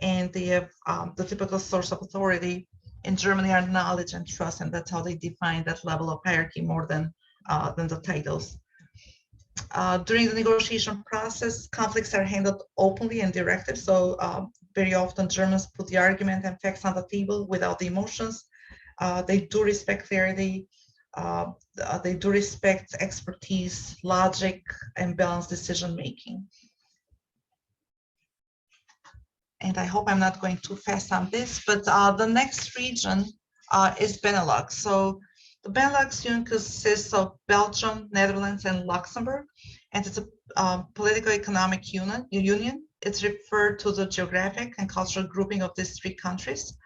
and they have the typical source of authority in Germany are knowledge and trust, and that's how they define that level of hierarchy more than the titles. During the negotiation process, conflicts are handled openly and directly. So very often Germans put the argument and facts on the table without the emotions. They do respect clarity. They do respect expertise, logic, and balanced decision making. And I hope I'm not going too fast on this, but the next region is Benelux. So the Benelux Union consists of Belgium, Netherlands, and Luxembourg, and it's a political economic union. It's referred to the geographic and cultural grouping of these three countries.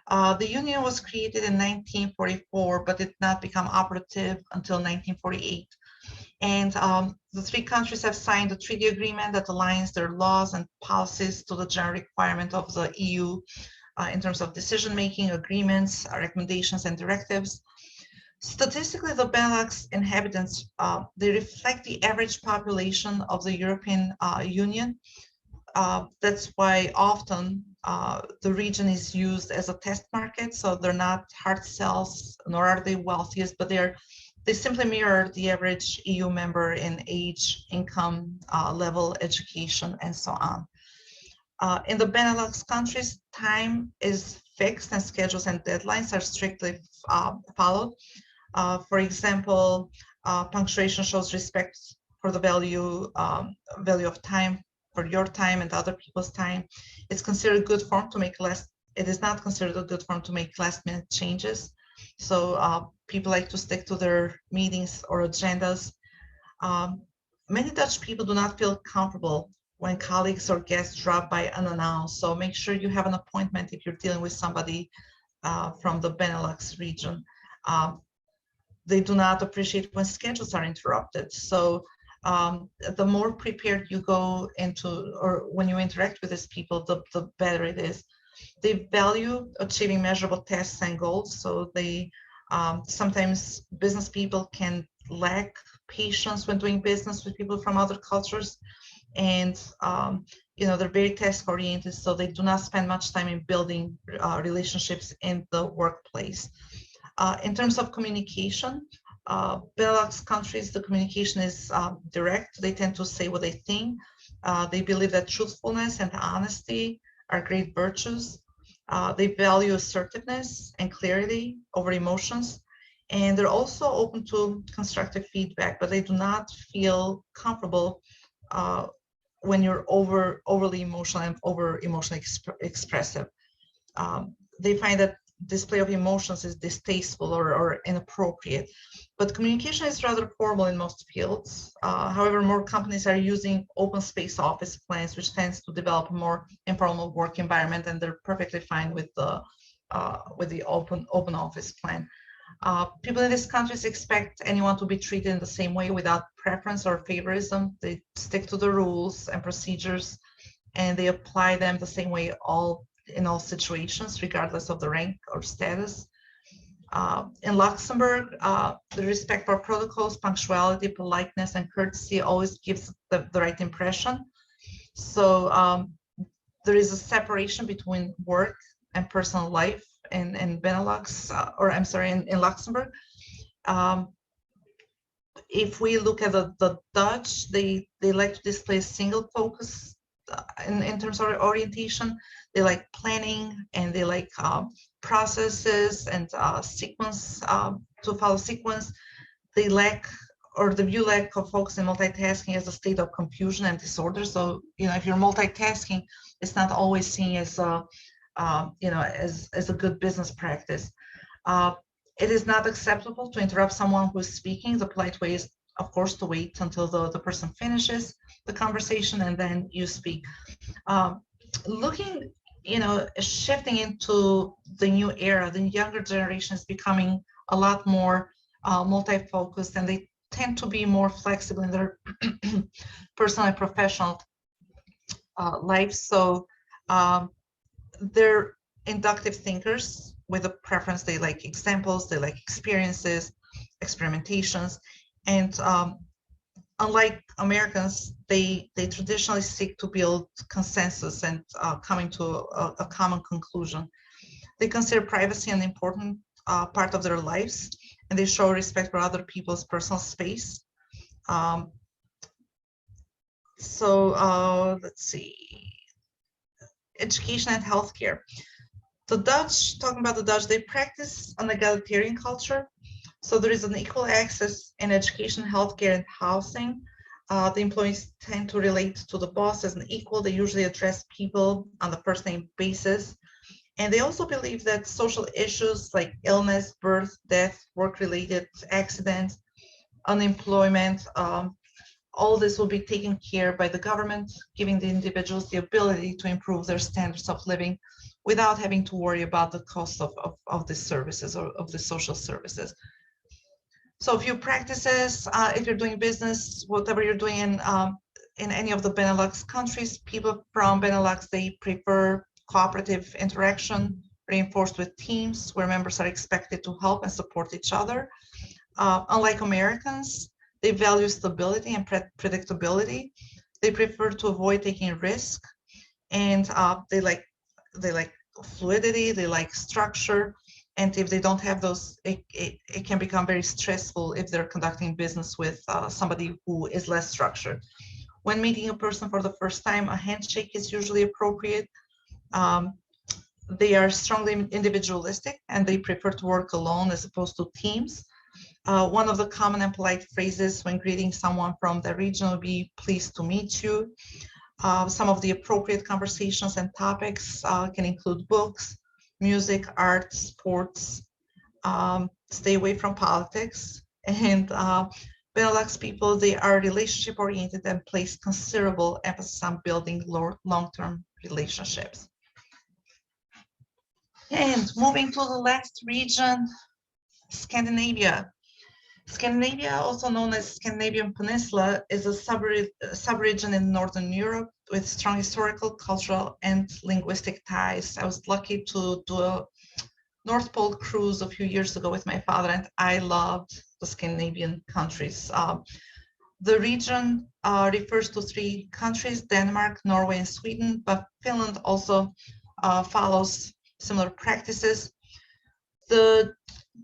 The union was created in 1944, but did not become operative until 1948. And the three countries have signed a treaty agreement that aligns their laws and policies to the general requirement of the EU in terms of decision-making, agreements, recommendations, and directives. Statistically, the Benelux inhabitants, they reflect the average population of the European Union. That's why often the region is used as a test market. So they're not hard sells, nor are they wealthiest, but they simply mirror the average EU member in age, income level, education, and so on. In the Benelux countries, time is fixed and schedules and deadlines are strictly followed. For example, punctuation shows respect for the value of time, for your time and other people's time. It's considered good form to make it is not considered a good form to make last minute changes. So people like to stick to their meetings or agendas. Many Dutch people do not feel comfortable when colleagues or guests drop by unannounced. So make sure you have an appointment if you're dealing with somebody from the Benelux region. They do not appreciate when schedules are interrupted. So the more prepared you go into, or when you interact with these people, the better it is. They value achieving measurable tasks and goals. So they sometimes business people can lack patience when doing business with people from other cultures, and they're very task oriented, so they do not spend much time in building relationships in the workplace. In terms of communication, Benelux countries, the communication is direct. They tend to say what they think. They believe that truthfulness and honesty are great virtues. They value assertiveness and clarity over emotions. And they're also open to constructive feedback, but they do not feel comfortable when you're overly emotional and over emotionally expressive. They find that display of emotions is distasteful or inappropriate. But communication is rather formal in most fields. However, more companies are using open space office plans, which tends to develop a more informal work environment, and they're perfectly fine with the open office plan. People in these countries expect anyone to be treated in the same way without preference or favorism. They stick to the rules and procedures, and they apply them the same way in all situations, regardless of the rank or status. In Luxembourg, the respect for protocols, punctuality, politeness, and courtesy always gives the right impression. So there is a separation between work and personal life in Benelux, in Luxembourg. If we look at the Dutch, they like to display a single focus in terms of orientation. They like planning, and they like processes and sequence, to follow sequence. They view lack of focus in multitasking as a state of confusion and disorder. So, if you're multitasking, it's not always seen as as a good business practice. It is not acceptable to interrupt someone who's speaking. The polite way is, of course, to wait until the person finishes the conversation and then you speak. Shifting into the new era, the younger generation is becoming a lot more multi-focused, and they tend to be more flexible in their personal and professional life. So they're inductive thinkers with a preference. They like examples, they like experiences, experimentations, and unlike Americans, they traditionally seek to build consensus and coming to a common conclusion. They consider privacy an important part of their lives, and they show respect for other people's personal space. Let's see. Education and healthcare. The Dutch, talking about the Dutch, they practice an egalitarian culture. So there is an equal access in education, healthcare, and housing. The employees tend to relate to the boss as an equal. They usually address people on the first name basis. And they also believe that social issues like illness, birth, death, work-related accidents, unemployment, all this will be taken care by the government, giving the individuals the ability to improve their standards of living without having to worry about the cost of the services or of the social services. So a few practices, if you're doing business, whatever you're doing in any of the Benelux countries, people from Benelux, they prefer cooperative interaction reinforced with teams where members are expected to help and support each other. Unlike Americans, they value stability and predictability. They prefer to avoid taking risk, and they like fluidity, they like structure. And if they don't have those, it can become very stressful if they're conducting business with somebody who is less structured. When meeting a person for the first time, a handshake is usually appropriate. They are strongly individualistic, and they prefer to work alone as opposed to teams. One of the common and polite phrases when greeting someone from the region would be "pleased to meet you." Some of the appropriate conversations and topics can include books, music, art, sports. Stay away from politics. And Benelux people, they are relationship oriented and place considerable emphasis on building long-term relationships. And moving to the last region, Scandinavia. Scandinavia, also known as Scandinavian Peninsula, is a sub-region in Northern Europe with strong historical, cultural, and linguistic ties. I was lucky to do North Pole cruise a few years ago with my father, and I loved the Scandinavian countries. The region refers to three countries: Denmark, Norway, and Sweden, but Finland also follows similar practices. The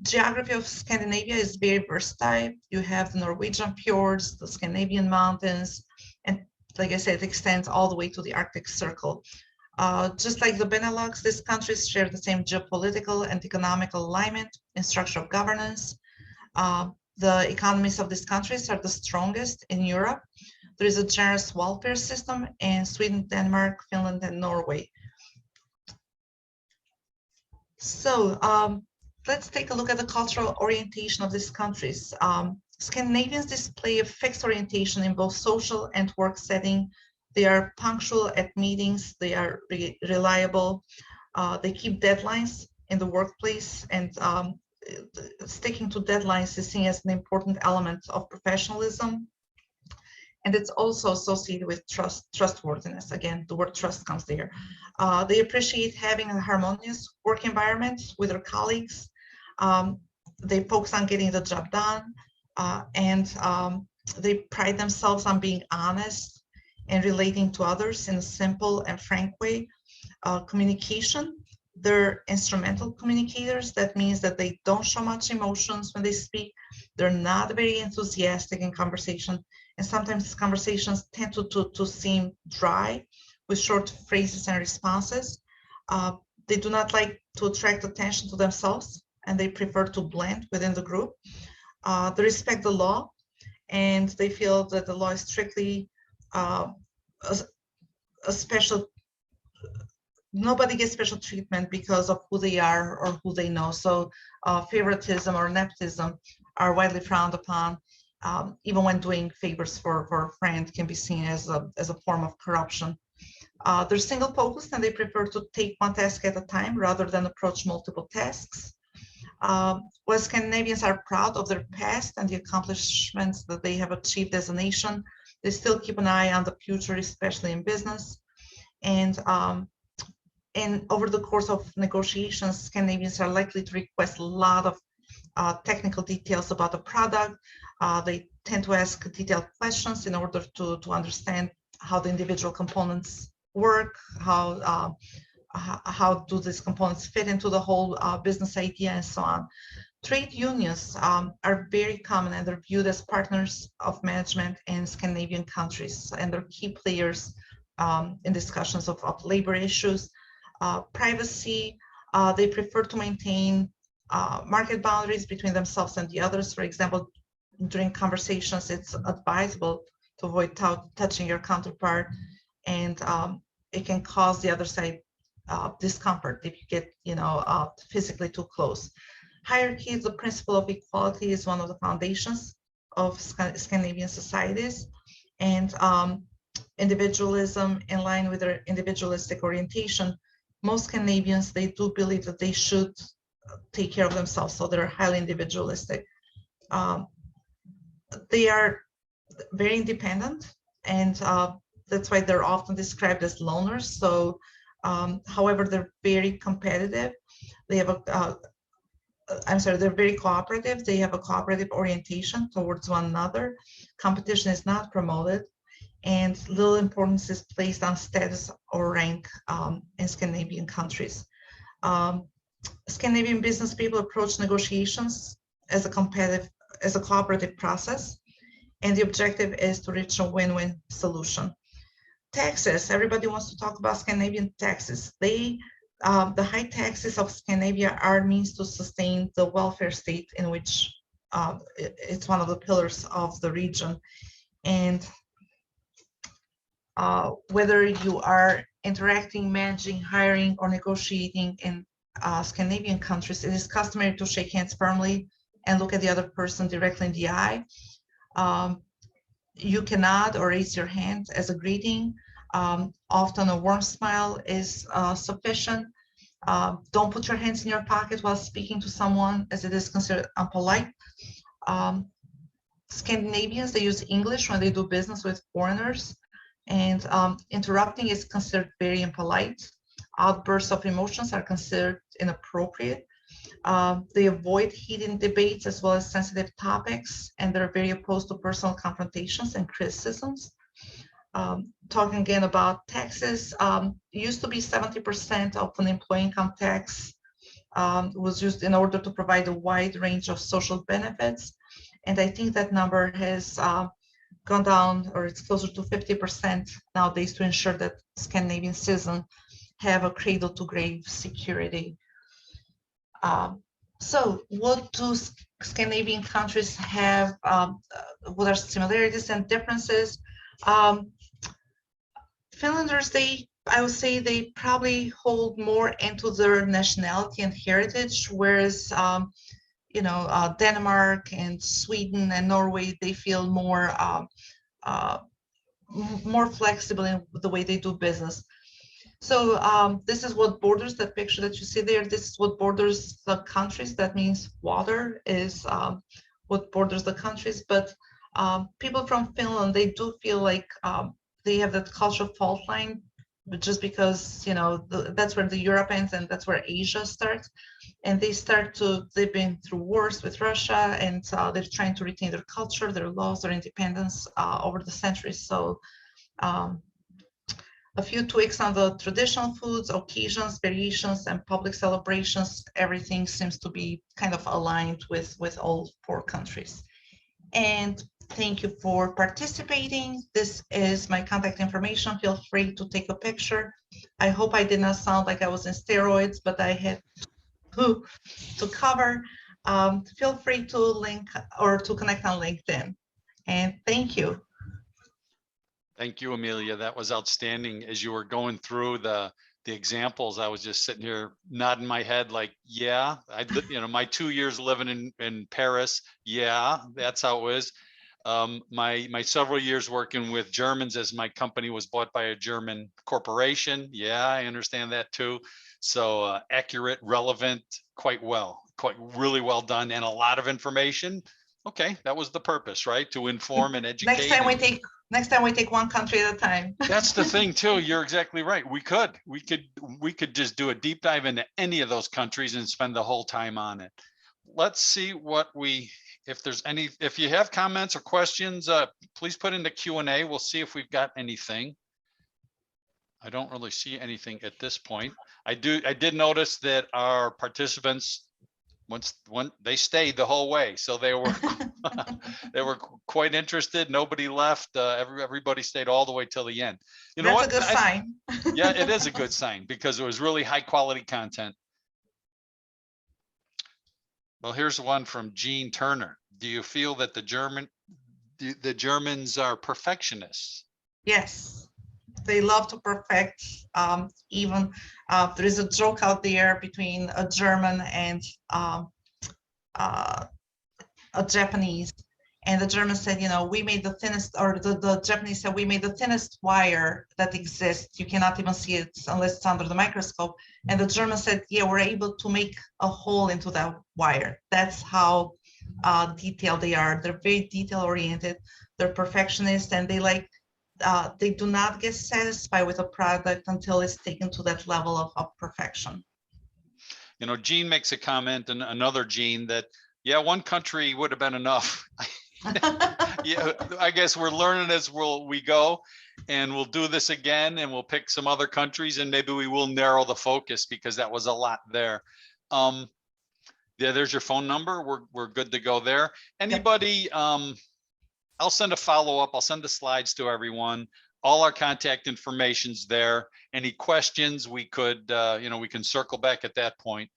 geography of Scandinavia is very versatile. You have the Norwegian fjords, the Scandinavian mountains, and like I said, it extends all the way to the Arctic Circle. Just like the Benelux, these countries share the same geopolitical and economical alignment and structure of governance. The economies of these countries are the strongest in Europe. There is a generous welfare system in Sweden, Denmark, Finland, and Norway. So let's take a look at the cultural orientation of these countries. Scandinavians display a fixed orientation in both social and work setting. They are punctual at meetings, they are reliable, they keep deadlines in the workplace, and sticking to deadlines is seen as an important element of professionalism. And it's also associated with trustworthiness. Again, the word trust comes there. They appreciate having a harmonious work environment with their colleagues. They focus on getting the job done, and they pride themselves on being honest and relating to others in a simple and frank way. Communication, they're instrumental communicators. That means that they don't show much emotions when they speak. They're not very enthusiastic in conversation, and sometimes conversations tend to seem dry with short phrases and responses. They do not like to attract attention to themselves, and they prefer to blend within the group. They respect the law, and they feel that the law is strictly a special, nobody gets special treatment because of who they are or who they know. So favoritism or nepotism are widely frowned upon. Even when doing favors for a friend can be seen as a form of corruption. They're single focused, and they prefer to take one task at a time rather than approach multiple tasks. While Scandinavians are proud of their past and the accomplishments that they have achieved as a nation, they still keep an eye on the future, especially in business. And over the course of negotiations, Scandinavians are likely to request a lot of technical details about the product. They tend to ask detailed questions in order to understand how the individual components work, how do these components fit into the whole business idea, and so on. Trade unions are very common, and they're viewed as partners of management in Scandinavian countries, and they're key players in discussions of labor issues. Privacy, they prefer to maintain market boundaries between themselves and the others. For example, during conversations, it's advisable to avoid touching your counterpart, and it can cause the other side discomfort if you get, physically too close. Hierarchy, the principle of equality, is one of the foundations of Scandinavian societies, and individualism, in line with their individualistic orientation. Most Scandinavians, they do believe that they should take care of themselves, so they're highly individualistic. They are very independent, and that's why they're often described as loners. So, however, they're very competitive. They have they're very cooperative. They have a cooperative orientation towards one another. Competition is not promoted, and little importance is placed on status or rank in Scandinavian countries. Scandinavian business people approach negotiations as a cooperative process, and the objective is to reach a win-win solution. Taxes, everybody wants to talk about Scandinavian taxes. The high taxes of Scandinavia are means to sustain the welfare state, in which it's one of the pillars of the region. And whether you are interacting, managing, hiring, or negotiating in Scandinavian countries, it is customary to shake hands firmly and look at the other person directly in the eye. You can nod or raise your hand as a greeting. Often a warm smile is sufficient. Don't put your hands in your pocket while speaking to someone, as it is considered unpolite. Scandinavians, they use English when they do business with foreigners, and interrupting is considered very impolite. Outbursts of emotions are considered inappropriate. They avoid heated debates as well as sensitive topics, and they're very opposed to personal confrontations and criticisms. Talking again about taxes, used to be 70% of an employee income tax was used in order to provide a wide range of social benefits. And I think that number has gone down, or it's closer to 50% nowadays, to ensure that Scandinavian citizens have a cradle to grave security. So what do Scandinavian countries have? What are similarities and differences? Finlanders, I would say they probably hold more into their nationality and heritage, whereas Denmark and Sweden and Norway, they feel more flexible in the way they do business. So this is what borders that picture that you see there. This is what borders the countries. That means water is what borders the countries. But people from Finland, they do feel like they have that cultural fault line, but just because that's where the Europe ends and that's where Asia starts, and they've been through wars with Russia, and they're trying to retain their culture, their laws, their independence over the centuries. So a few tweaks on the traditional foods, occasions, variations, and public celebrations. Everything seems to be kind of aligned with all four countries. And thank you for participating. This is my contact information. Feel free to take a picture. I hope I did not sound like I was in steroids, but I had to cover. Feel free to link or to connect on LinkedIn. And thank you. Thank you, Amelia. That was outstanding. As you were going through the examples, I was just sitting here nodding my head like, yeah, my 2 years living in Paris. Yeah, that's how it was. My several years working with Germans as my company was bought by a German corporation. Yeah, I understand that too. So accurate, relevant, quite really well done, and a lot of information. Okay, that was the purpose, right? To inform and educate. Next time we take one country at a time. That's the thing too. You're exactly right. We could just do a deep dive into any of those countries and spend the whole time on it. Let's see if you have comments or questions, please put in the Q&A. We'll see if we've got anything. I don't really see anything at this point. I did notice that our participants, they stayed the whole way, so they were they were quite interested. Nobody left. Everybody stayed all the way till the end. That's a good sign. Yeah, it is a good sign because it was really high quality content. Well, here's one from Jean Turner. Do you feel that the Germans are perfectionists? Yes, they love to perfect. Even there is a joke out there between a German and a Japanese, and the German said, we made the thinnest, or the Japanese said, we made the thinnest wire that exists. You cannot even see it unless it's under the microscope. And the German said, yeah, we're able to make a hole into that wire. That's how detailed they are. They're very detail oriented. They're perfectionists, and they do not get satisfied with a product until it's taken to that level of perfection. Jean makes a comment, and another Jean, that, yeah, one country would have been enough. Yeah, I guess we're learning as we go, and we'll do this again, and we'll pick some other countries, and maybe we will narrow the focus because that was a lot there. Yeah, there's your phone number. We're good to go there. Anybody, I'll send a follow-up. I'll send the slides to everyone. All our contact information's there. Any questions, we could, we can circle back at that point.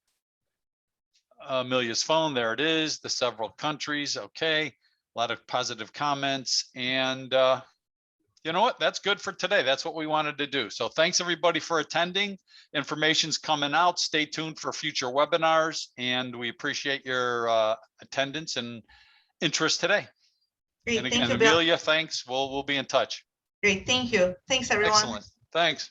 Amelia's phone, there it is. The several countries, okay. A lot of positive comments, and you know what? That's good for today. That's what we wanted to do. So thanks everybody for attending. Information's coming out. Stay tuned for future webinars, and we appreciate your attendance and interest today. Great, and again, Amelia, thanks. We'll be in touch. Great, thank you. Thanks, everyone. Excellent. Thanks.